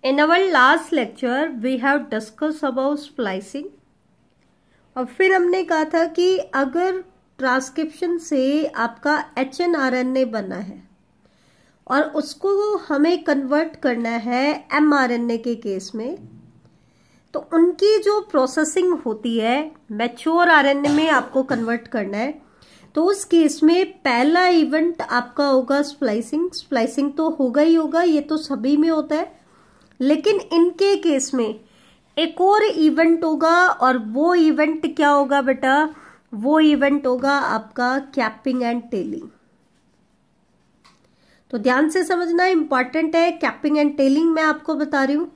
In our last lecture, we have discussed about splicing. और फिर हमने कहा था कि अगर ट्रांसक्रिप्शन से आपका HNRNA बना है और उसको हमें कन्वर्ट करना है mRNA के केस में, तो उनकी जो प्रोसेसिंग होती है मैच्योर RNA में आपको कन्वर्ट करना है, तो उस केस में पहला इवेंट आपका होगा स्प्लाइसिंग। स्प्लाइसिंग तो होगा ही होगा, ये तो सभी में होता है, लेकिन इनके केस में एक और इवेंट होगा और वो इवेंट क्या होगा बेटा? वो इवेंट होगा आपका कैपिंग एंड टेलिंग। तो ध्यान से समझना, इंपॉर्टेंट है। कैपिंग एंड टेलिंग मैं आपको बता रही हूं।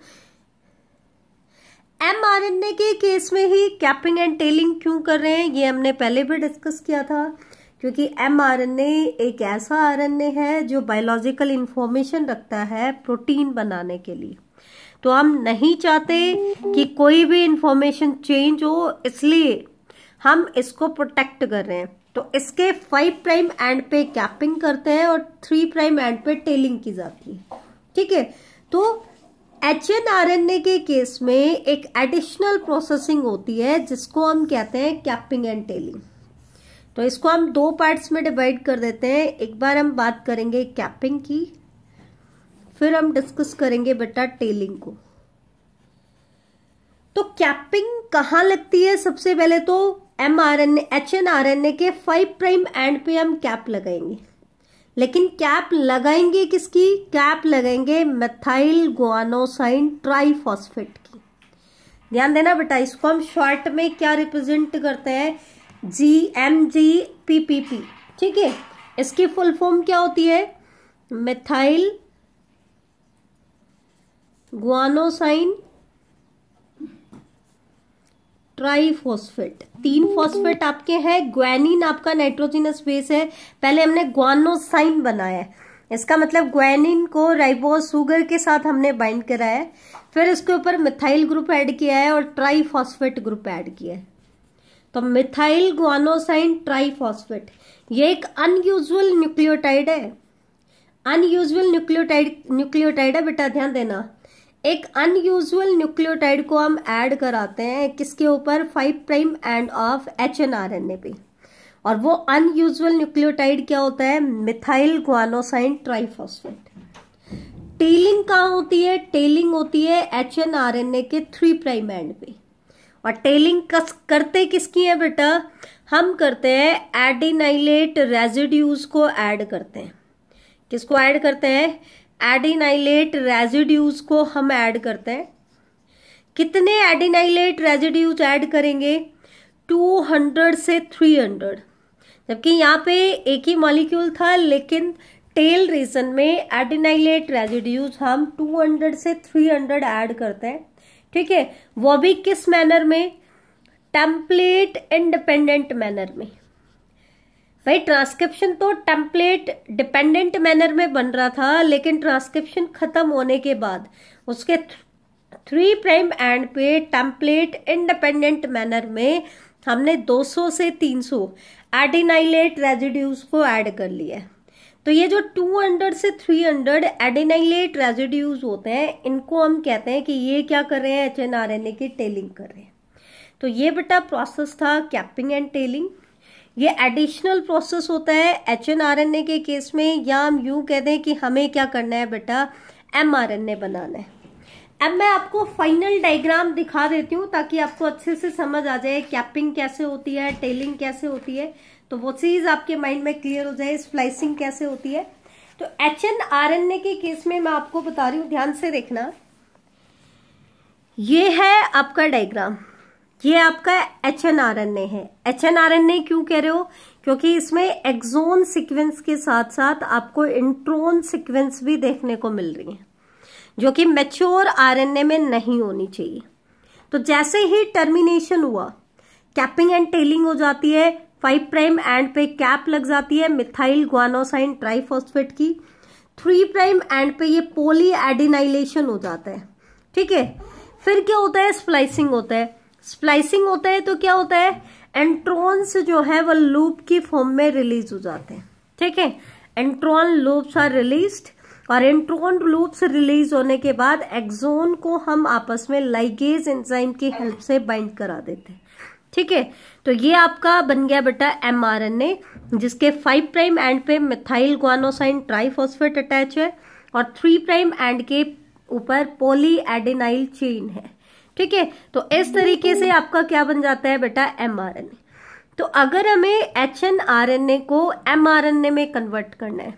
mRNA के केस में ही कैपिंग एंड टेलिंग क्यों कर रहे हैं, ये हमने पहले भी डिस्कस किया था, क्योंकि mRNA एक ऐसा RNA है जो बायोलॉजिकल इंफॉर्मेशन रखता है प्रोटीन बनाने के लिए। तो हम नहीं चाहते कि कोई भी इंफॉर्मेशन चेंज हो, इसलिए हम इसको प्रोटेक्ट कर रहे हैं। तो इसके 5 प्राइम एंड पे कैपिंग करते हैं और 3 प्राइम एंड पे टेलिंग की जाती है। ठीक है, तो HNRNA के केस में एक एडिशनल प्रोसेसिंग होती है जिसको हम कहते हैं कैपिंग एंड टेलिंग। तो इसको हम 2 पार्ट्स में डिवाइड कर देते हैं। एक बार हम बात करेंगे कैपिंग की, फिर हम डिस्कस करेंगे बेटा टेलिंग को। तो कैपिंग कहां लगती है? सबसे पहले तो HNRNA के 5 प्राइम एंड पे हम कैप लगाएंगे, लेकिन कैप लगाएंगे किसकी? कैप लगाएंगे मेथाइल गुआनोसाइन ट्राइफॉस्फेट की। ध्यान देना बेटा, इसको हम शॉर्ट में क्या रिप्रेजेंट करते हैं? GMGPPP। ठीक है, इसकी फुल फॉर्म क्या होती है? Methyl गुआनोसाइन triphosphate. 3 फॉस्फेट आपके हैं, ग्वानिन आपका नाइट्रोजनस बेस है। पहले हमने गुआनोसाइन बनाया है, इसका मतलब ग्वानिन को राइबोज शुगर के साथ हमने बाइंड कराया है, फिर इसके ऊपर मिथाइल ग्रुप ऐड किया है और ट्राइफॉस्फेट ग्रुप ऐड किया है। तो मिथाइल गुआनोसाइन ट्राइफॉस्फेट ये एक अनयूजुअल न्यूक्लियोटाइड है। अनयूजुअल न्यूक्लियोटाइड है बेटा, ध्यान देना। एक अनयूजुअल न्यूक्लियोटाइड को हम ऐड कराते हैं किसके ऊपर? 5 प्राइम एंड ऑफ HNRNA पे। और वो अनयूजुअल न्यूक्लियोटाइड क्या होता है? Methyl गुआनोसाइन triphosphate. टेलिंग कहाँ होती है? टेलिंग होती है HNRNA के 3 प्राइम एंड पे। और टेलिंग करते किसकी है बेटा? हम करते हैं एडिनाइलेट रेजिड्यूज को ऐड करते हैं। किसको ऐड करते हैं? एडिनाइलेट रेजिड्यूज को हम ऐड करते हैं। कितने एडिनाइलेट रेजिड्यूज ऐड करेंगे? 200 से 300। जबकि यहाँ पे एक ही मॉलिक्यूल था, लेकिन टेल रीजन में एडिनाइलेट रेजिड्यूज हम 200 से 300 ऐड करते हैं। ठीक है, वो भी किस मैनर में? टेम्पलेट इंडिपेंडेंट मैनर में। भाई ट्रांसक्रिप्शन तो टेम्पलेट डिपेंडेंट मैनर में बन रहा था, लेकिन ट्रांसक्रिप्शन खत्म होने के बाद उसके 3 प्राइम एंड पे टेम्पलेट इंडिपेंडेंट मैनर में हमने 200 से 300 एडिनाइलेट रेजिड्यूज को ऐड कर लिया। तो ये जो 200 से 300 एडिनाइलेट रेजिड्यूज होते हैं, इनको हम कहते हैं कि ये क्या कर रहे हैं? HNRNA की टेलिंग कर रहे हैं। तो ये बेटा प्रोसेस था कैपिंग एंड टेलिंग। ये एडिशनल प्रोसेस होता है HNRNA के केस में, या हम यूं कहते हैं कि हमें क्या करना है बेटा? mRNA बनाना है। अब मैं आपको फाइनल डायग्राम दिखा देती हूँ ताकि आपको अच्छे से समझ आ जाए कैपिंग कैसे होती है, टेलिंग कैसे होती है, तो वो चीज आपके माइंड में क्लियर हो जाए। स्प्लाइसिंग कैसे होती है, तो HNRNA के केस में मैं आपको बता रही हूँ, ध्यान से देखना। ये है आपका डायग्राम, ये आपका HNRNA है। HNRNA क्यों कह रहे हो? क्योंकि इसमें एक्सोन सीक्वेंस के साथ साथ आपको इंट्रोन सीक्वेंस भी देखने को मिल रही है, जो कि मैच्योर RNA में नहीं होनी चाहिए। तो जैसे ही टर्मिनेशन हुआ, कैपिंग एंड टेलिंग हो जाती है, 5 प्राइम एंड पे कैप लग जाती है मिथाइल गुआनोसाइन ट्राइफॉस्फेट की। 3 प्राइम एंड पे ये पॉली एडिनाइलेशन हो जाता है। ठीक है, फिर क्या होता है? स्प्लाइसिंग होता है। स्प्लाइसिंग होता है तो क्या होता है? एंट्रॉन्स जो है वो लूप की फॉर्म में रिलीज हो जाते हैं। ठीक है, एंट्रॉन लूप्स आर रिलीज्ड और इंट्रॉन लूप्स रिलीज होने के बाद एक्सोन को हम आपस में लाइगेज एंजाइम की हेल्प से बाइंड करा देते हैं। ठीक है, तो ये आपका बन गया बेटा mRNA, जिसके 5 प्राइम एंड पे मिथाइल ग्वानोसाइन ट्राइफॉस्फेट अटैच है और 3 प्राइम एंड के ऊपर पॉली एडेनाइल चेन है। ठीक है, तो इस तरीके से आपका क्या बन जाता है बेटा mRNA। तो अगर हमें hnRNA को mRNA में कन्वर्ट करना है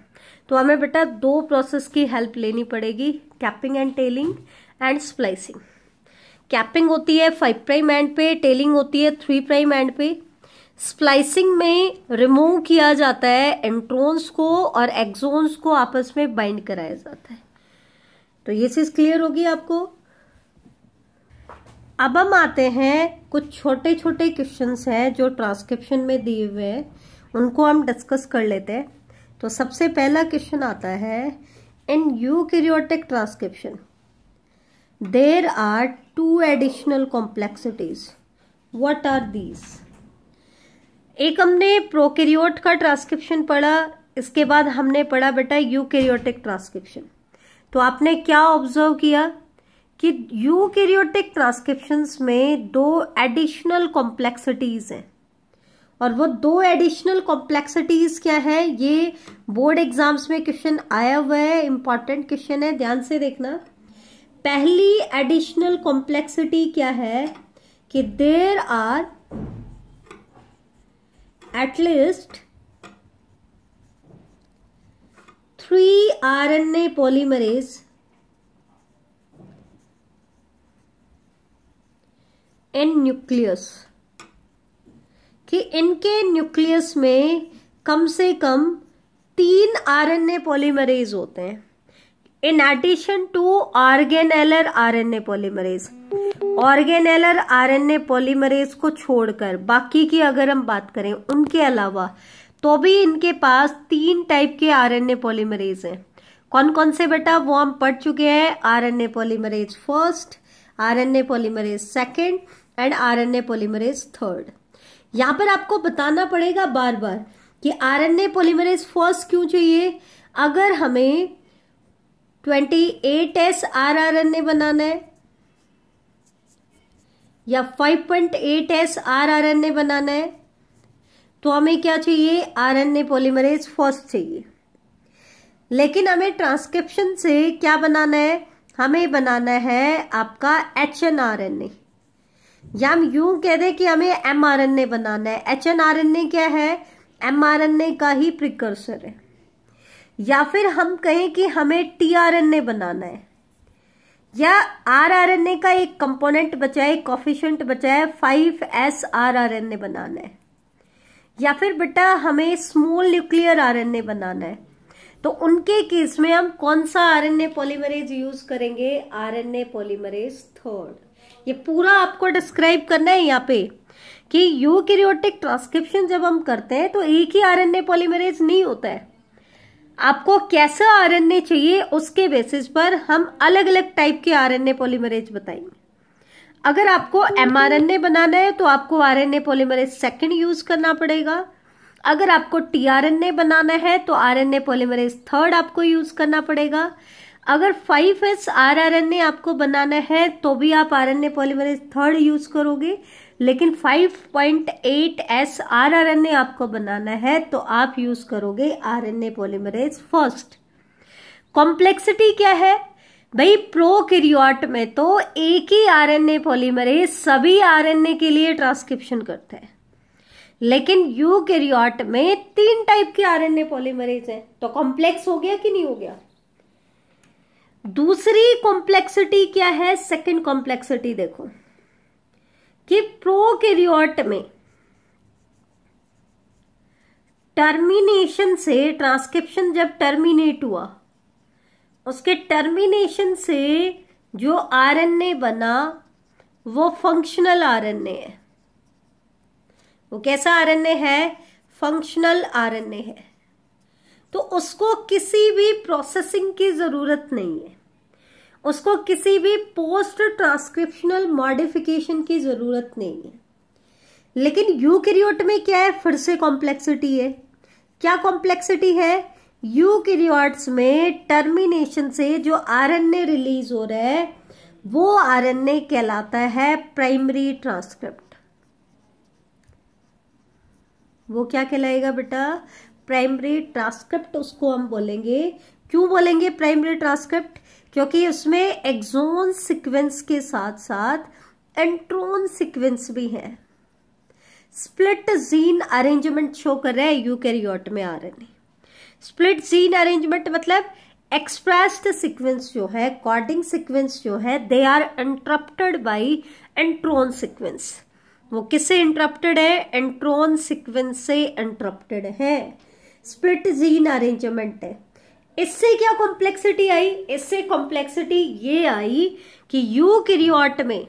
तो हमें बेटा 2 प्रोसेस की हेल्प लेनी पड़ेगी, capping and telling and splicing. Capping होती है 5 प्राइम एंड पे, टेलिंग होती है 3 प्राइम एंड पे। स्प्लाइसिंग में रिमूव किया जाता है इंट्रॉन्स को और एक्सोन्स को आपस में बाइंड कराया जाता है। तो ये चीज क्लियर होगी आपको। अब हम आते हैं कुछ छोटे छोटे क्वेश्चंस हैं जो ट्रांसक्रिप्शन में दिए हुए हैं, उनको हम डिस्कस कर लेते हैं। तो सबसे पहला क्वेश्चन आता है, in eukaryotic transcription there are 2 additional complexities, what are these. एक हमने प्रोकैरियोट का ट्रांसक्रिप्शन पढ़ा, इसके बाद हमने पढ़ा बेटा यूकैरियोटिक ट्रांसक्रिप्शन। तो आपने क्या ऑब्जर्व किया कि यूकैरियोटिक ट्रांसक्रिप्शंस में 2 एडिशनल कॉम्प्लेक्सिटीज हैं, और वो 2 एडिशनल कॉम्प्लेक्सिटीज क्या है, ये बोर्ड एग्जाम्स में क्वेश्चन आया हुआ है, इंपॉर्टेंट क्वेश्चन है, ध्यान से देखना। पहली एडिशनल कॉम्प्लेक्सिटी क्या है कि देयर आर एटलीस्ट 3 RNA पॉलीमरेज इन न्यूक्लियस, कि इनके न्यूक्लियस में कम से कम 3 RNA पॉलीमरेज होते हैं, in addition to organellar RNA polymerase. Organellar RNA polymerase को छोड़कर बाकी की अगर हम बात करें उनके अलावा, तो भी इनके पास 3 टाइप के RNA पॉलीमरेज हैं। कौन कौन से बेटा, वो हम पढ़ चुके हैं, RNA polymerase first, RNA polymerase second and RNA polymerase third. यहां पर आपको बताना पड़ेगा बार बार कि RNA पॉलीमरेज फर्स्ट क्यों चाहिए। अगर हमें 28S rRNA बनाना है या 5.8S rRNA बनाना है तो हमें क्या चाहिए, RNA पॉलीमरेज फर्स्ट चाहिए। लेकिन हमें ट्रांसक्रिप्शन से क्या बनाना है, हमें बनाना है आपका HNRNA, या हम यूं कह दें कि हमें mRNA बनाना है। HNRNA क्या है, mRNA का ही प्रिकर्सर है। या फिर हम कहें कि हमें tRNA बनाना है, या rRNA का एक कंपोनेंट बचा है, कोफिशिएंट बचा है, 5S rRNA बनाना है। या फिर बेटा हमें स्मॉल न्यूक्लियर RNA बनाना है, तो उनके केस में हम कौन सा RNA पॉलीमरेज यूज करेंगे, RNA पॉलीमरेज थर्ड। ये पूरा आपको डिस्क्राइब करना है यहाँ पे कि यूकैरियोटिक ट्रांसक्रिप्शन जब हम करते हैं तो एक ही RNA पॉलीमरेज नहीं होता है, आपको कैसा RNA चाहिए उसके बेसिस पर हम अलग अलग टाइप के RNA पॉलीमरेज बताएंगे। अगर आपको mRNA बनाना है तो आपको RNA पॉलीमरेज सेकंड यूज करना पड़ेगा। अगर आपको tRNA बनाना है तो RNA पॉलीमरेज थर्ड आपको यूज करना पड़ेगा। अगर 5S rRNA आपको बनाना है तो भी आप RNA पॉलीमरेज थर्ड यूज करोगे, लेकिन 5.8S rRNA आपको बनाना है तो आप यूज करोगे RNA पॉलीमरेज फर्स्ट। कॉम्प्लेक्सिटी क्या है भाई, प्रोकैरियोट में तो एक ही RNA पॉलीमरेज सभी RNA के लिए ट्रांसक्रिप्शन करता है, लेकिन यूकैरियोट में 3 टाइप के RNA पॉलीमरेज है, तो कॉम्प्लेक्स हो गया कि नहीं हो गया। दूसरी कॉम्प्लेक्सिटी क्या है, सेकंड कॉम्प्लेक्सिटी देखो कि प्रोकैरियोट में टर्मिनेशन से, ट्रांसक्रिप्शन जब टर्मिनेट हुआ, उसके टर्मिनेशन से जो RNA बना वो फंक्शनल RNA है। वो कैसा RNA है, फंक्शनल RNA है, तो उसको किसी भी प्रोसेसिंग की जरूरत नहीं है, उसको किसी भी पोस्ट ट्रांसक्रिप्शनल मॉडिफिकेशन की जरूरत नहीं है। लेकिन यूकैरियोट में क्या है, फिर से कॉम्प्लेक्सिटी है। क्या कॉम्प्लेक्सिटी है यूकैरियोट्स में टर्मिनेशन से जो आरएनए रिलीज हो रहा है वो आरएनए कहलाता है प्राइमरी ट्रांसक्रिप्ट। वो क्या कहलाएगा बेटा? प्राइमरी ट्रांसक्रिप्ट उसको हम बोलेंगे। क्यों बोलेंगे प्राइमरी ट्रांसक्रिप्ट? क्योंकि उसमें एक्सोन सीक्वेंस के साथ साथ इंट्रॉन सीक्वेंस भी है। स्प्लिट जीन अरेंजमेंट शो कर रहा है यूकैरियोट में आरएनए। स्प्लिट जीन अरेंजमेंट मतलब एक्सप्रेस्ड सीक्वेंस जो है, कोडिंग सीक्वेंस जो है, they are interrupted by intron sequence. वो किससे इंटरप्टेड है? इंट्रॉन सीक्वेंस से इंटरप्टेड है। स्प्लिट जीन अरेंजमेंट है। इससे क्या कॉम्प्लेक्सिटी आई? इससे कॉम्प्लेक्सिटी ये आई कि यूकैरियोट में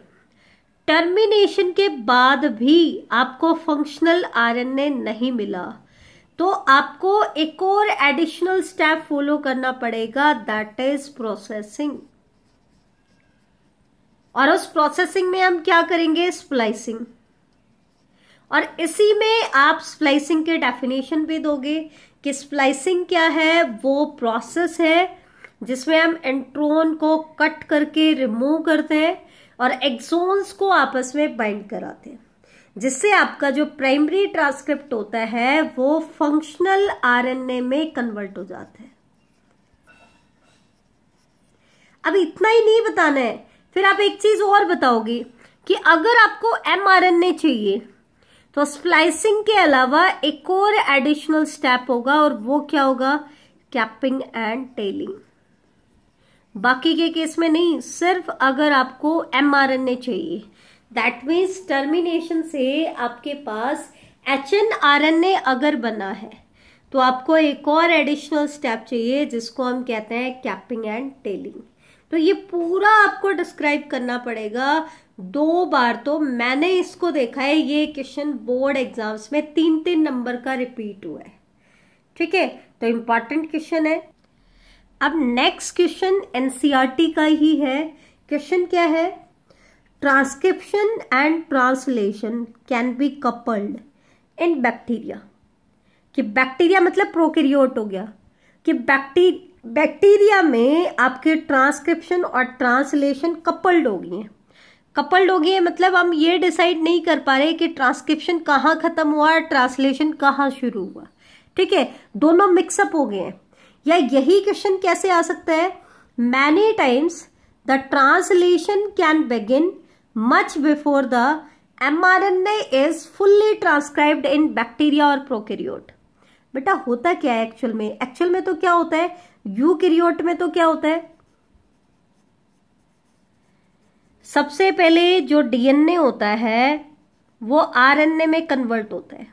टर्मिनेशन के बाद भी आपको फंक्शनल आरएनए नहीं मिला, तो आपको एक और एडिशनल स्टेप फॉलो करना पड़ेगा, दैट इज प्रोसेसिंग। और उस प्रोसेसिंग में हम क्या करेंगे? स्प्लाइसिंग। और इसी में आप स्प्लाइसिंग के डेफिनेशन भी दोगे कि स्प्लाइसिंग क्या है। वो प्रोसेस है जिसमें हम इंट्रॉन को कट करके रिमूव करते हैं और एक्सोन्स को आपस में बाइंड कराते हैं, जिससे आपका जो प्राइमरी ट्रांसक्रिप्ट होता है वो फंक्शनल आरएनए में कन्वर्ट हो जाता है। अब इतना ही नहीं बताना है, फिर आप एक चीज और बताओगे कि अगर आपको एमआरएनए चाहिए तो स्प्लाइसिंग के अलावा एक और एडिशनल स्टेप होगा, और वो क्या होगा? Capping and telling. बाकी के केस में नहीं, सिर्फ अगर आपको एमआरएनए चाहिए, दैट मीन्स टर्मिनेशन से आपके पास एचएनआरएनए अगर बना है तो आपको एक और एडिशनल स्टेप चाहिए जिसको हम कहते हैं कैपिंग एंड टेलिंग। तो ये पूरा आपको डिस्क्राइब करना पड़ेगा 2 बार। तो मैंने इसको देखा है, ये क्वेश्चन बोर्ड एग्जाम्स में 3-3 नंबर का रिपीट हुआ है। ठीक है, तो इंपॉर्टेंट क्वेश्चन है। अब नेक्स्ट क्वेश्चन एनसीईआरटी का ही है। क्वेश्चन क्या है? Transcription and translation can be coupled in bacteria. कि बैक्टीरिया मतलब प्रोकैरियोट हो गया, कि बैक्टीरिया में आपके ट्रांसक्रिप्शन और ट्रांसलेशन कपल्ड हो गई है। कपल्ड हो गई है मतलब हम ये डिसाइड नहीं कर पा रहे कि ट्रांसक्रिप्शन कहाँ खत्म हुआ और ट्रांसलेशन कहाँ शुरू हुआ। ठीक है, दोनों मिक्सअप हो गए हैं। या यही क्वेश्चन कैसे आ सकता है? Many times the translation can begin much before the mRNA is fully transcribed in bacteria और प्रोकैरियोट। बेटा होता क्या है एक्चुअल में? एक्चुअल में तो क्या होता है, यूकैरियोट में तो क्या होता है, सबसे पहले जो डीएनए होता है वो आरएनए में कन्वर्ट होता है।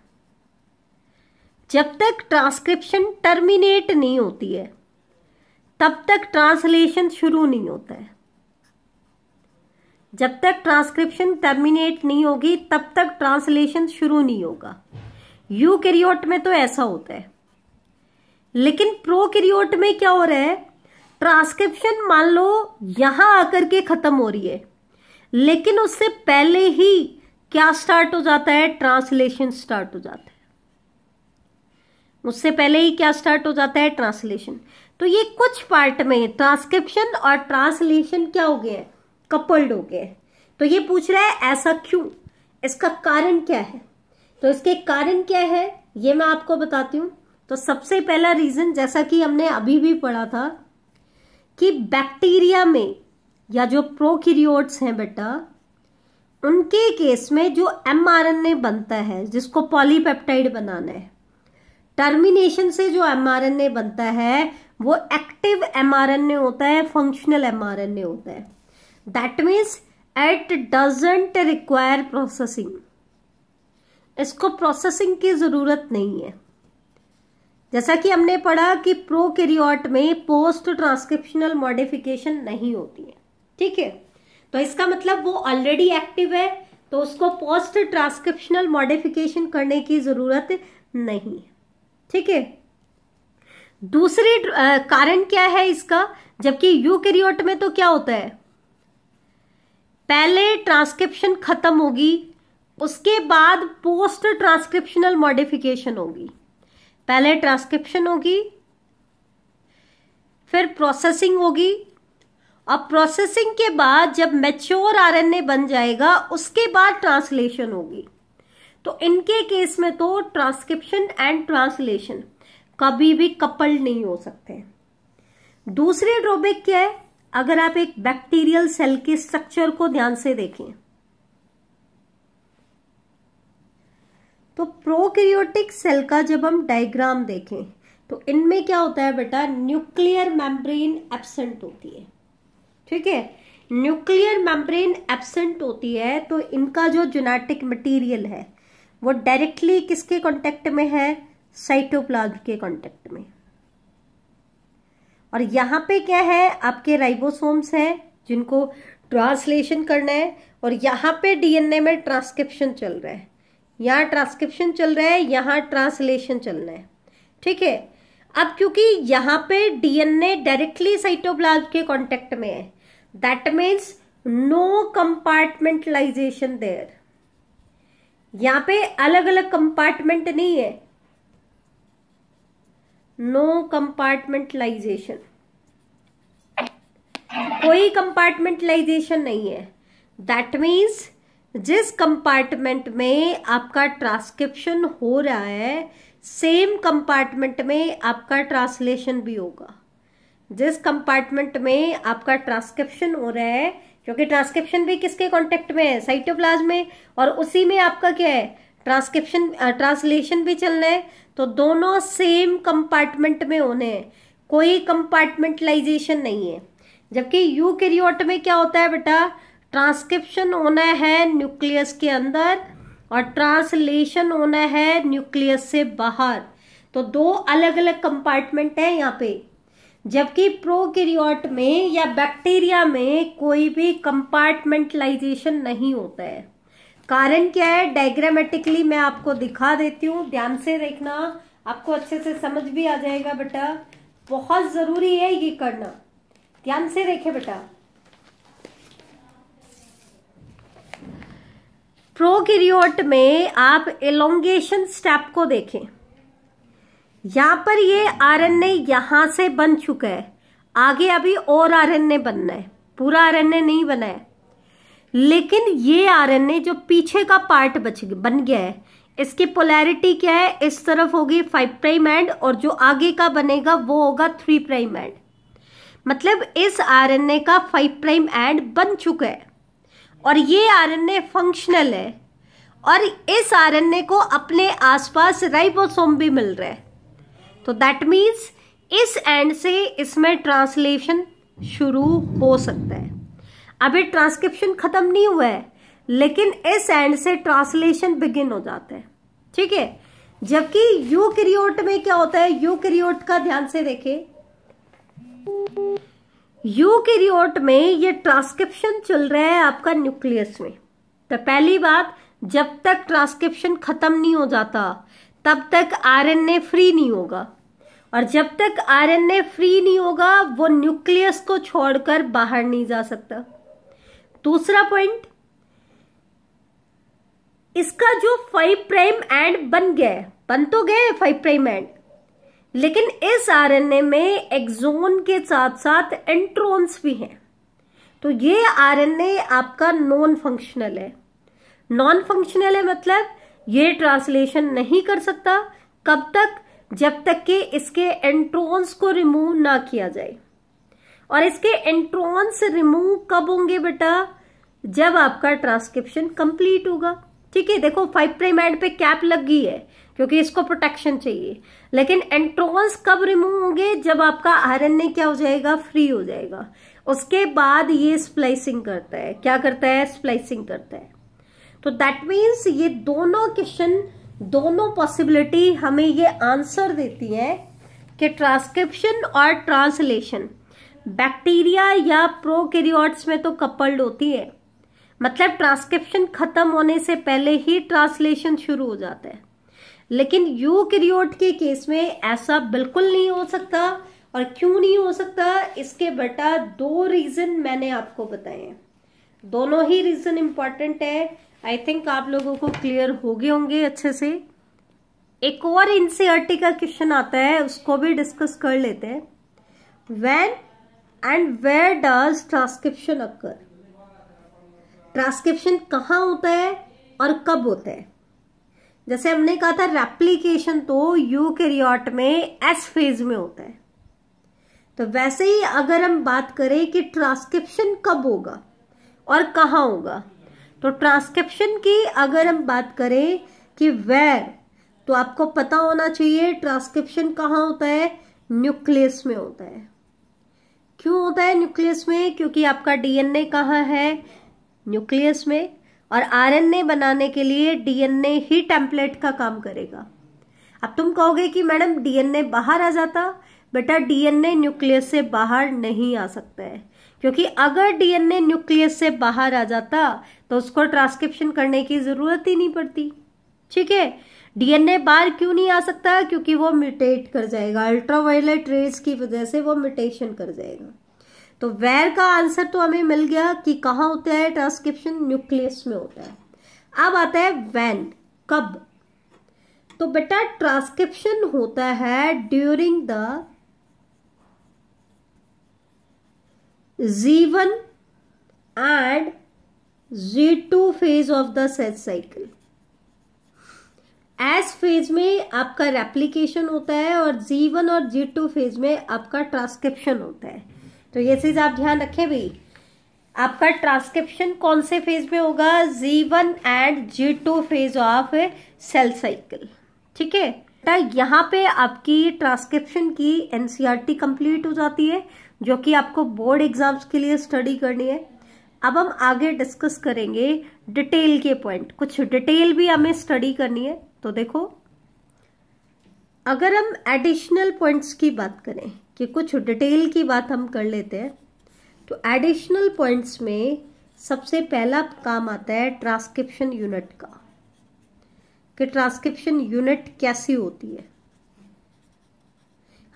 जब तक ट्रांसक्रिप्शन टर्मिनेट नहीं होती है तब तक ट्रांसलेशन शुरू नहीं होता है। जब तक ट्रांसक्रिप्शन टर्मिनेट नहीं होगी तब तक ट्रांसलेशन शुरू नहीं होगा। यूकैरियोट में तो ऐसा होता है, लेकिन प्रोकैरियोट में क्या हो रहा है? ट्रांसक्रिप्शन मान लो यहां आकर के खत्म हो रही है, लेकिन उससे पहले ही क्या स्टार्ट हो जाता है? ट्रांसलेशन स्टार्ट हो जाता है। उससे पहले ही क्या स्टार्ट हो जाता है? ट्रांसलेशन। तो ये कुछ पार्ट में ट्रांसक्रिप्शन और ट्रांसलेशन क्या हो गए? कपल्ड हो गए। तो ये पूछ रहा है ऐसा क्यों, इसका कारण क्या है? तो इसके कारण क्या है ये मैं आपको बताती हूं। तो सबसे पहला रीजन, जैसा कि हमने अभी भी पढ़ा था, कि बैक्टीरिया में या जो प्रोकैरियोट्स हैं बेटा, उनके केस में जो एमआरएनए बनता है जिसको पॉलीपेप्टाइड बनाना है, टर्मिनेशन से जो एमआरएनए बनता है वो एक्टिव एमआरएनए होता है, फंक्शनल एमआरएनए होता है। That means it doesn't require processing. इसको प्रोसेसिंग की जरूरत नहीं है। जैसा कि हमने पढ़ा कि प्रोकैरियोट में पोस्ट ट्रांसक्रिप्शनल मॉडिफिकेशन नहीं होती है। ठीक है, तो इसका मतलब वो ऑलरेडी एक्टिव है, तो उसको पोस्ट ट्रांसक्रिप्शनल मॉडिफिकेशन करने की जरूरत नहीं है। ठीक है, दूसरी कारण क्या है इसका? जबकि यूकैरियोट में तो क्या होता है, पहले ट्रांसक्रिप्शन खत्म होगी, उसके बाद पोस्ट ट्रांसक्रिप्शनल मॉडिफिकेशन होगी। पहले ट्रांसक्रिप्शन होगी, फिर प्रोसेसिंग होगी, और प्रोसेसिंग के बाद जब मैच्योर आरएनए बन जाएगा उसके बाद ट्रांसलेशन होगी। तो इनके केस में तो ट्रांसक्रिप्शन एंड ट्रांसलेशन कभी भी कपल्ड नहीं हो सकते। दूसरी ड्रॉबैक क्या है, अगर आप एक बैक्टीरियल सेल के स्ट्रक्चर को ध्यान से देखें तो प्रोकैरियोटिक सेल का जब हम डायग्राम देखें तो इनमें क्या होता है बेटा, न्यूक्लियर मेम्ब्रेन एब्सेंट होती है। ठीक है, न्यूक्लियर मेम्ब्रेन एब्सेंट होती है तो इनका जो जेनेटिक मटेरियल है वो डायरेक्टली किसके कांटेक्ट में है, साइटोप्लाज्म के कांटेक्ट में। और यहाँ पे क्या है, आपके राइबोसोम्स हैं जिनको ट्रांसलेशन करना है, और यहाँ पे डीएनए में ट्रांसक्रिप्शन चल रहा है, यहाँ ट्रांसक्रिप्शन चल रहा है, यहाँ ट्रांसलेशन चलना है। ठीक है, अब क्योंकि यहाँ पे डीएनए डायरेक्टली साइटोप्लाज्म के कांटेक्ट में है, that means no compartmentalization there. यहाँ पे अलग अलग कंपार्टमेंट नहीं है, नो कंपार्टमेंटलाइजेशन, कोई कंपार्टमेंटलाइजेशन नहीं है। दैट मीन्स जिस कंपार्टमेंट में आपका ट्रांसक्रिप्शन हो रहा है सेम कंपार्टमेंट में आपका ट्रांसलेशन भी होगा। जिस कंपार्टमेंट में आपका ट्रांसक्रिप्शन हो रहा है, क्योंकि ट्रांसक्रिप्शन भी किसके कांटेक्ट में है, साइटोप्लाज्म में, और उसी में आपका क्या है, ट्रांसक्रिप्शन ट्रांसलेशन भी चलना है, तो दोनों सेम कंपार्टमेंट में होने हैं, कोई कंपार्टमेंटलाइजेशन नहीं है। जबकि यूकैरियोट में क्या होता है बेटा, ट्रांसक्रिप्शन होना है न्यूक्लियस के अंदर और ट्रांसलेशन होना है न्यूक्लियस से बाहर, तो दो अलग अलग कंपार्टमेंट है यहाँ पे। जबकि प्रोकैरियोट में या बैक्टीरिया में कोई भी कंपार्टमेंटलाइजेशन नहीं होता है। कारण क्या है, डायग्रामेटिकली मैं आपको दिखा देती हूँ, ध्यान से देखना, आपको अच्छे से समझ भी आ जाएगा बेटा। बहुत जरूरी है ये करना, ध्यान से देखे बेटा। प्रोकैरियोट में आप एलोंगेशन स्टेप को देखें, यहां पर ये आरएनए यहां से बन चुका है, आगे अभी और आरएनए बनना है, पूरा आरएनए नहीं बना है। लेकिन ये आरएनए जो पीछे का पार्ट बन गया है, इसकी पोलैरिटी क्या है, इस तरफ होगी 5 प्राइम एंड, और जो आगे का बनेगा वो होगा 3 प्राइम एंड। मतलब इस आरएनए का 5 प्राइम एंड बन चुका है और ये आरएनए फंक्शनल है, और इस आरएनए को अपने आसपास राइबोसोम भी मिल रहा है। तो दैट मीन्स इस एंड से इसमें ट्रांसलेशन शुरू हो सकता है। अभी ट्रांसक्रिप्शन खत्म नहीं हुआ है, लेकिन इस एंड से ट्रांसलेशन बिगिन हो जाता है। ठीक है, जबकि यूकैरियोट में क्या होता है, यूकैरियोट का ध्यान से देखें, यूकैरियोट में ये ट्रांसक्रिप्शन चल रहा है आपका न्यूक्लियस में। तो पहली बात, जब तक ट्रांसक्रिप्शन खत्म नहीं हो जाता तब तक आरएनए फ्री नहीं होगा, और जब तक आरएनए फ्री नहीं होगा वो न्यूक्लियस को छोड़कर बाहर नहीं जा सकता। दूसरा पॉइंट, इसका जो 5 प्राइम एंड बन गया है, बन तो गए 5 प्राइम एंड, लेकिन इस आरएनए में एक्सोन के साथ साथ एंट्रोन्स भी हैं। तो ये आरएनए आपका नॉन फंक्शनल है। नॉन फंक्शनल है मतलब ये ट्रांसलेशन नहीं कर सकता, कब तक, जब तक कि इसके एंट्रोन्स को रिमूव ना किया जाए। और इसके एंट्रोन्स रिमूव कब होंगे बेटा, जब आपका ट्रांसक्रिप्शन कंप्लीट होगा। ठीक है, देखो 5 प्राइम एंड पे कैप लग गई है क्योंकि इसको प्रोटेक्शन चाहिए, लेकिन एंट्रोन्स कब रिमूव होंगे, जब आपका आरएनए क्या हो जाएगा, फ्री हो जाएगा। उसके बाद ये स्प्लाइसिंग करता है, क्या करता है, स्प्लाइसिंग करता है। तो दैट मीन्स ये दोनों क्वेश्चन, दोनों पॉसिबिलिटी हमें ये आंसर देती है कि ट्रांसक्रिप्शन और ट्रांसलेशन बैक्टीरिया या प्रोकैरियोट्स में तो कपल्ड होती है, मतलब ट्रांसक्रिप्शन खत्म होने से पहले ही ट्रांसलेशन शुरू हो जाता है। लेकिन यूकैरियोट के केस में ऐसा बिल्कुल नहीं हो सकता। और क्यों नहीं हो सकता, इसके बेटा 2 रीजन मैंने आपको बताए हैं, दोनों ही रीजन इंपॉर्टेंट है। आई थिंक आप लोगों को क्लियर हो गए होंगे अच्छे से। एक और एनसीईआरटी का क्वेश्चन आता है, उसको भी डिस्कस कर लेते हैं। When and where does transcription occur? Transcription कहाँ होता है और कब होता है? जैसे हमने कहा था रेप्लिकेशन तो यूकैरियोट में एस फेज में होता है, तो वैसे ही अगर हम बात करें कि ट्रांसक्रिप्शन कब होगा और कहाँ होगा, तो ट्रांसक्रिप्शन की अगर हम बात करें कि वेयर, तो आपको पता होना चाहिए ट्रांसक्रिप्शन कहाँ होता है, न्यूक्लियस में होता है। क्यों होता है न्यूक्लियस में? क्योंकि आपका डीएनए कहाँ है, न्यूक्लियस में, और आरएनए बनाने के लिए डीएनए ही टेम्पलेट का काम करेगा। अब तुम कहोगे कि मैडम डीएनए बाहर आ जाता, बेटा डीएनए न्यूक्लियस से बाहर नहीं आ सकता है, क्योंकि अगर डीएनए न्यूक्लियस से बाहर आ जाता तो उसको ट्रांसक्रिप्शन करने की जरूरत ही नहीं पड़ती। ठीक है, डीएनए बाहर क्यों नहीं आ सकता? क्योंकि वो म्यूटेट कर जाएगा, अल्ट्रावायलेट रेज की वजह से वो म्यूटेशन कर जाएगा। तो वेयर का आंसर तो हमें मिल गया कि कहाँ होता है ट्रांसक्रिप्शन, न्यूक्लियस में होता है। अब आता है व्हेन, कब? तो बेटा ट्रांसक्रिप्शन होता है during the G1 and G2 phase of the cell cycle. S phase में आपका रेप्लिकेशन होता है और G1 और G2 फेज में आपका ट्रांसक्रिप्शन होता है। तो ये चीज आप ध्यान रखें भाई, आपका ट्रांसक्रिप्शन कौन से फेज में होगा, G1 and G2 phase of cell cycle. ठीक है, यहाँ पे आपकी ट्रांसक्रिप्शन की एनसीईआरटी कंप्लीट हो जाती है, जो कि आपको बोर्ड एग्जाम्स के लिए स्टडी करनी है। अब हम आगे डिस्कस करेंगे डिटेल के पॉइंट, कुछ डिटेल भी हमें स्टडी करनी है। तो देखो, अगर हम एडिशनल पॉइंट्स की बात करें कि कुछ डिटेल की बात हम कर लेते हैं, तो एडिशनल पॉइंट्स में सबसे पहला काम आता है ट्रांसक्रिप्शन यूनिट का, कि ट्रांसक्रिप्शन यूनिट कैसी होती है।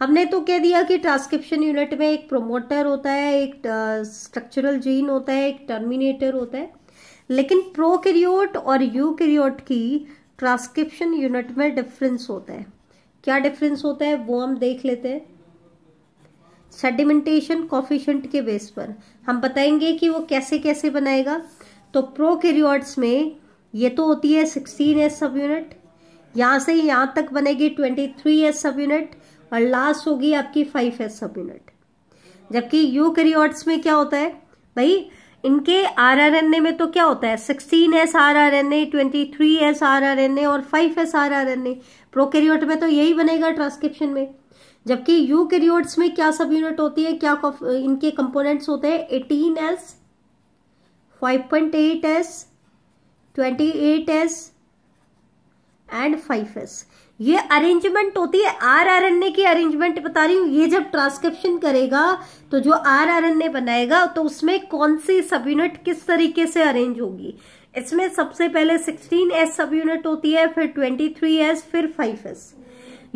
हमने तो कह दिया कि ट्रांसक्रिप्शन यूनिट में एक प्रोमोटर होता है, एक स्ट्रक्चरल जीन होता है, एक टर्मिनेटर होता है, लेकिन प्रोकैरियोट और यूकैरियोट की ट्रांसक्रिप्शन यूनिट में डिफरेंस होता है। क्या डिफरेंस होता है वो हम देख लेते हैं। सेडिमेंटेशन कोफिशिएंट के बेस पर हम बताएंगे कि वो कैसे कैसे बनाएगा। तो प्रोकैरियोट्स में ये तो होती है 16S सब यूनिट, यहां से यहां तक बनेगी 23S सब यूनिट, और लास्ट होगी आपकी 5S सब यूनिट। जबकि यूकैरियोट्स में क्या होता है भाई, इनके आरआरएनए में तो क्या होता है 16S आरआरएनए, 23S आरआरएनए और 5S आरआरएनए। प्रोकैरियोट में तो यही बनेगा ट्रांसक्रिप्शन में। जबकि यूकैरियोट्स में क्या सब यूनिट होती है, क्या इनके कंपोनेंट्स होते हैं 18S, 5.8S, 28S and 5S। ये अरेंजमेंट होती है, आरआरएनए की अरेंजमेंट बता रही हूं। ये जब ट्रांसक्रिप्शन करेगा तो जो आरआरएनए बनाएगा तो उसमें कौन सी सब यूनिट किस तरीके से अरेंज होगी। इसमें सबसे पहले 16S सब यूनिट होती है, फिर 23S, फिर 5S।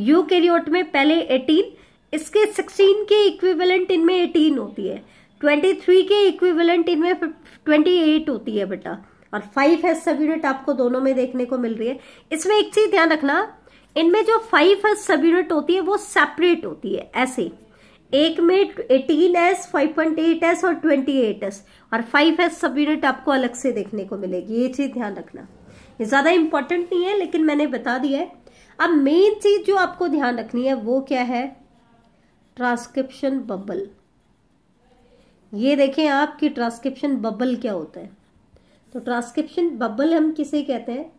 यूकैरियोट में पहले 18, इसके 16 के इक्विवेलेंट इनमें 18 होती है, 23 के इक्विवेलेंट इनमें 28 होती है बेटा, और 5S सब यूनिट आपको दोनों में देखने को मिल रही है। इसमें एक चीज ध्यान रखना, इनमें जो 5S सब यूनिट होती है वो सेपरेट होती है, ऐसे एक में 18S, 5.8S और 28S, और 5S सब यूनिट आपको अलग से देखने को मिलेगी। ये चीज ध्यान रखना, ये ज्यादा इंपॉर्टेंट नहीं है लेकिन मैंने बता दिया है। अब मेन चीज जो आपको ध्यान रखनी है वो क्या है, ट्रांसक्रिप्शन बबल। ये देखें आप कि ट्रांसक्रिप्शन बबल क्या होता है। तो ट्रांसक्रिप्शन बबल हम किसे कहते हैं,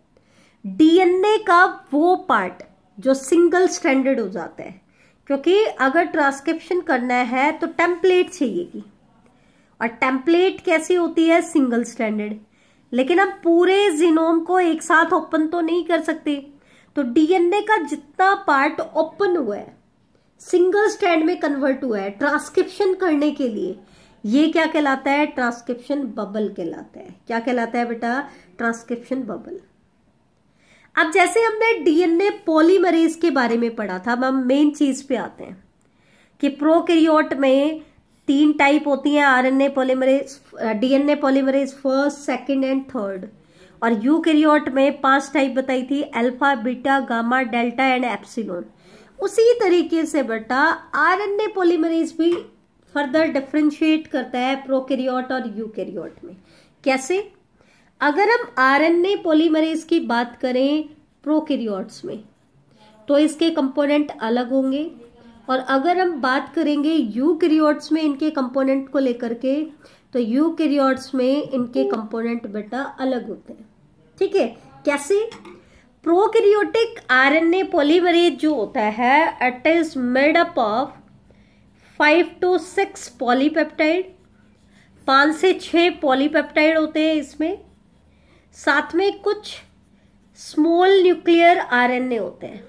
डीएनए का वो पार्ट जो सिंगल स्ट्रैंडेड हो जाता है, क्योंकि अगर ट्रांसक्रिप्शन करना है तो टेम्पलेट चाहिएगी, और टेम्पलेट कैसी होती है, सिंगल स्ट्रैंडेड। लेकिन हम पूरे जीनोम को एक साथ ओपन तो नहीं कर सकते, तो डीएनए का जितना पार्ट ओपन हुआ है, सिंगल स्ट्रैंड में कन्वर्ट हुआ है ट्रांसक्रिप्शन करने के लिए, ये क्या कहलाता है, ट्रांसक्रिप्शन बबल कहलाता है। क्या कहलाता है बेटा, ट्रांसक्रिप्शन बबल। अब जैसे हमने डीएनए पॉलीमरेज के बारे में पढ़ा था, अब हम मेन चीज पे आते हैं कि प्रोकैरियोट में 3 टाइप होती हैं, RNA polymerase, DNA polymerase first, second and third, और यूकैरियोट में 5 टाइप बताई थी, alpha, beta, gamma, delta and epsilon. उसी तरीके से बेटा आरएनए पॉलीमरेज भी फर्दर डिफरेंशिएट करता है प्रोकैरियोट और यूकैरियोट में। कैसे? अगर हम आरएनए पॉलीमरेज की बात करें प्रोकैरियोट्स में तो इसके कंपोनेंट अलग होंगे, और अगर हम बात करेंगे यूकैरियोट्स में इनके कंपोनेंट को लेकर के तो यूकैरियोट्स में इनके कंपोनेंट बेटा अलग होते हैं। ठीक है? कैसे? प्रोकैरियोटिक आरएनए पॉलीमरेज जो होता है it is made up of 5 to 6 polypeptide, 5 से 6 पॉलीपेप्टाइड होते हैं इसमें, साथ में कुछ स्मॉल न्यूक्लियर आरएनए होते हैं।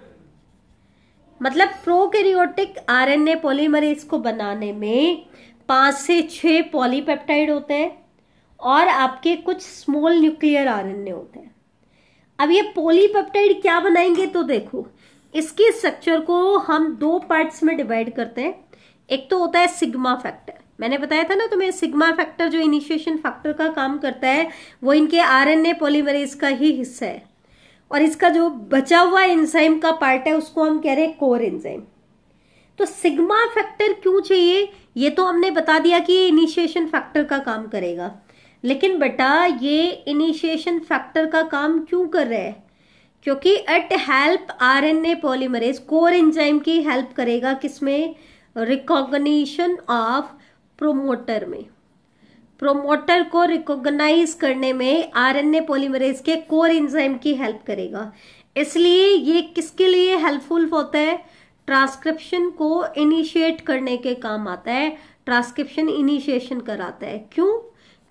मतलब प्रोकैरियोटिक आरएनए पॉलीमरेज को बनाने में 5 से 6 पॉलीपेप्टाइड होते हैं और आपके कुछ स्मॉल न्यूक्लियर आरएनए होते हैं। अब ये पॉलीपेप्टाइड क्या बनाएंगे तो देखो, इसके स्ट्रक्चर को हम 2 पार्ट्स में डिवाइड करते हैं। एक तो होता है सिग्मा फैक्टर, मैंने बताया था ना तुम्हें, सिग्मा फैक्टर जो इनिशिएशन फैक्टर का काम करता है वो इनके आरएनए पॉलीमरेज का ही हिस्सा है, और इसका जो बचा हुआ एंजाइम का पार्ट है उसको हम कह रहे हैं कोर एंजाइम। तो सिग्मा फैक्टर क्यों चाहिए ये तो हमने बता दिया कि ये इनिशिएशन फैक्टर का काम करेगा, लेकिन बेटा ये इनिशिएशन फैक्टर का काम क्यों कर रहा है? क्योंकि it help RNA polymerase, core enzyme की हेल्प करेगा किसमें? रिकॉग्निशन ऑफ प्रोमोटर में। प्रोमोटर को रिकॉग्नाइज करने में आरएनए पॉलीमरेज के कोर एंजाइम की हेल्प करेगा। इसलिए ये किसके लिए हेल्पफुल होता है? ट्रांसक्रिप्शन को इनिशिएट करने के काम आता है, ट्रांसक्रिप्शन इनिशिएशन कराता है। क्यों?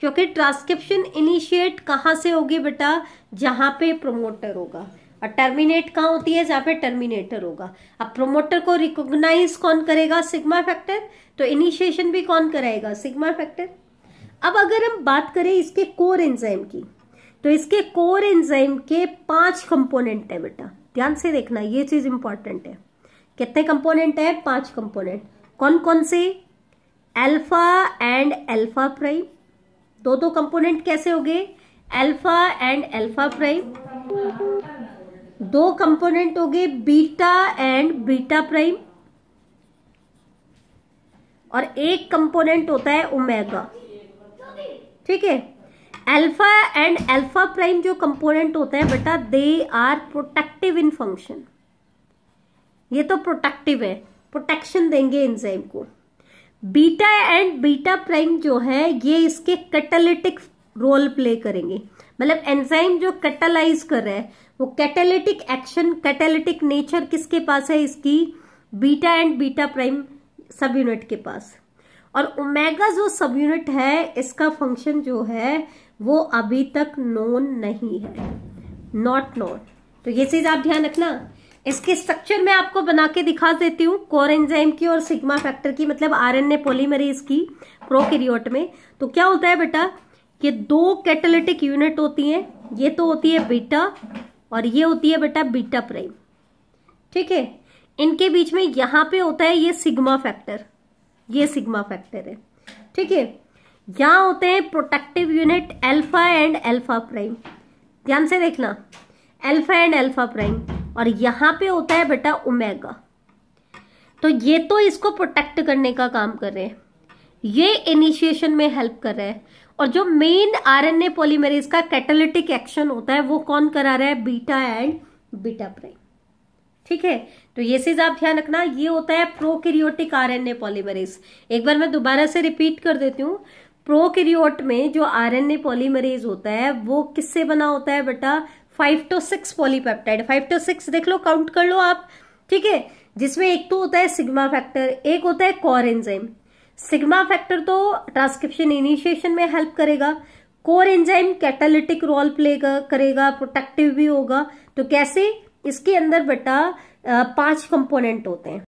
क्योंकि ट्रांसक्रिप्शन इनिशिएट कहाँ से होगी बेटा? जहां पे प्रोमोटर होगा, और टर्मिनेट कहाँ होती है? जहां पे टर्मिनेटर होगा। अब प्रोमोटर को रिकॉग्नाइज कौन करेगा? Sigma factor. तो इनिशिएशन भी कौन कराएगा? Sigma factor. अब अगर हम बात करें इसके कोर एंजाइम की, तो इसके कोर एंजाइम के 5 कंपोनेंट है बेटा, ध्यान से देखना, ये चीज इंपॉर्टेंट है। कितने कंपोनेंट है? 5 कंपोनेंट। कौन कौन से? Alpha and alpha prime. दो कंपोनेंट कैसे हो गए? Alpha and alpha prime. 2 component हो गए बीटा एंड बीटा प्राइम, और 1 कंपोनेंट होता है ओमेगा। ठीक है? अल्फा एंड अल्फा प्राइम जो कंपोनेंट होता है बेटा, they are protective in function. ये तो प्रोटेक्टिव है, प्रोटेक्शन देंगे एंजाइम को। बीटा एंड बीटा प्राइम जो है ये इसके कैटालिटिक रोल प्ले करेंगे। मतलब एंजाइम जो कैटालाइज कर रहा है वो कैटालिटिक एक्शन, कैटालिटिक नेचर किसके पास है? इसकी बीटा एंड बीटा प्राइम सब यूनिट के पास। और ओमेगा जो सब यूनिट है इसका फंक्शन जो है वो अभी तक नोन नहीं है, नॉट नोन। तो ये चीज आप ध्यान रखना। इसके स्ट्रक्चर में आपको बना के दिखा देती हूँ, कोर एंजाइम की और सिग्मा फैक्टर की, मतलब आरएनए पॉलीमरेज की प्रोकैरियोट में। तो क्या होता है बेटा कि 2 कैटालिटिक यूनिट होती हैं, ये तो होती है बीटा और ये होती है बेटा बीटा प्राइम। ठीक है? इनके बीच में यहां पे होता है ये सिग्मा फैक्टर, ये सिग्मा फैक्टर है। ठीक है? यहां होते हैं protective unit alpha and alpha prime, ध्यान से देखना, अल्फा एंड अल्फा प्राइम, और यहां पे होता है बेटा ओमेगा। तो ये तो इसको प्रोटेक्ट करने का काम कर रहे हैं, ये इनिशिएशन में हेल्प कर रहे हैं, और जो मेन आरएनए पॉलीमरेज का कैटालिटिक एक्शन होता है वो कौन करा रहा है? Beta and beta prime. ठीक है? तो ये चीज आप ध्यान रखना, ये होता है प्रोकैरियोटिक आरएनए पॉलीमरेज। एक बार मैं दोबारा से रिपीट कर देती हूँ। प्रोकैरियोट में जो आरएनए पॉलीमरेज होता है वो किससे बना होता है बेटा? 5 to 6 पॉलीपेप्टाइड। 5 to 6 देख लो, काउंट कर लो आप। ठीक है? जिसमें एक तो होता है सिग्मा फैक्टर, एक होता है कोर एंजाइम। सिग्मा फैक्टर तो ट्रांसक्रिप्शन इनिशिएशन में हेल्प करेगा, core enzyme catalytic role play करेगा, प्रोटेक्टिव भी होगा। तो कैसे? इसके अंदर बेटा 5 कंपोनेंट होते हैं।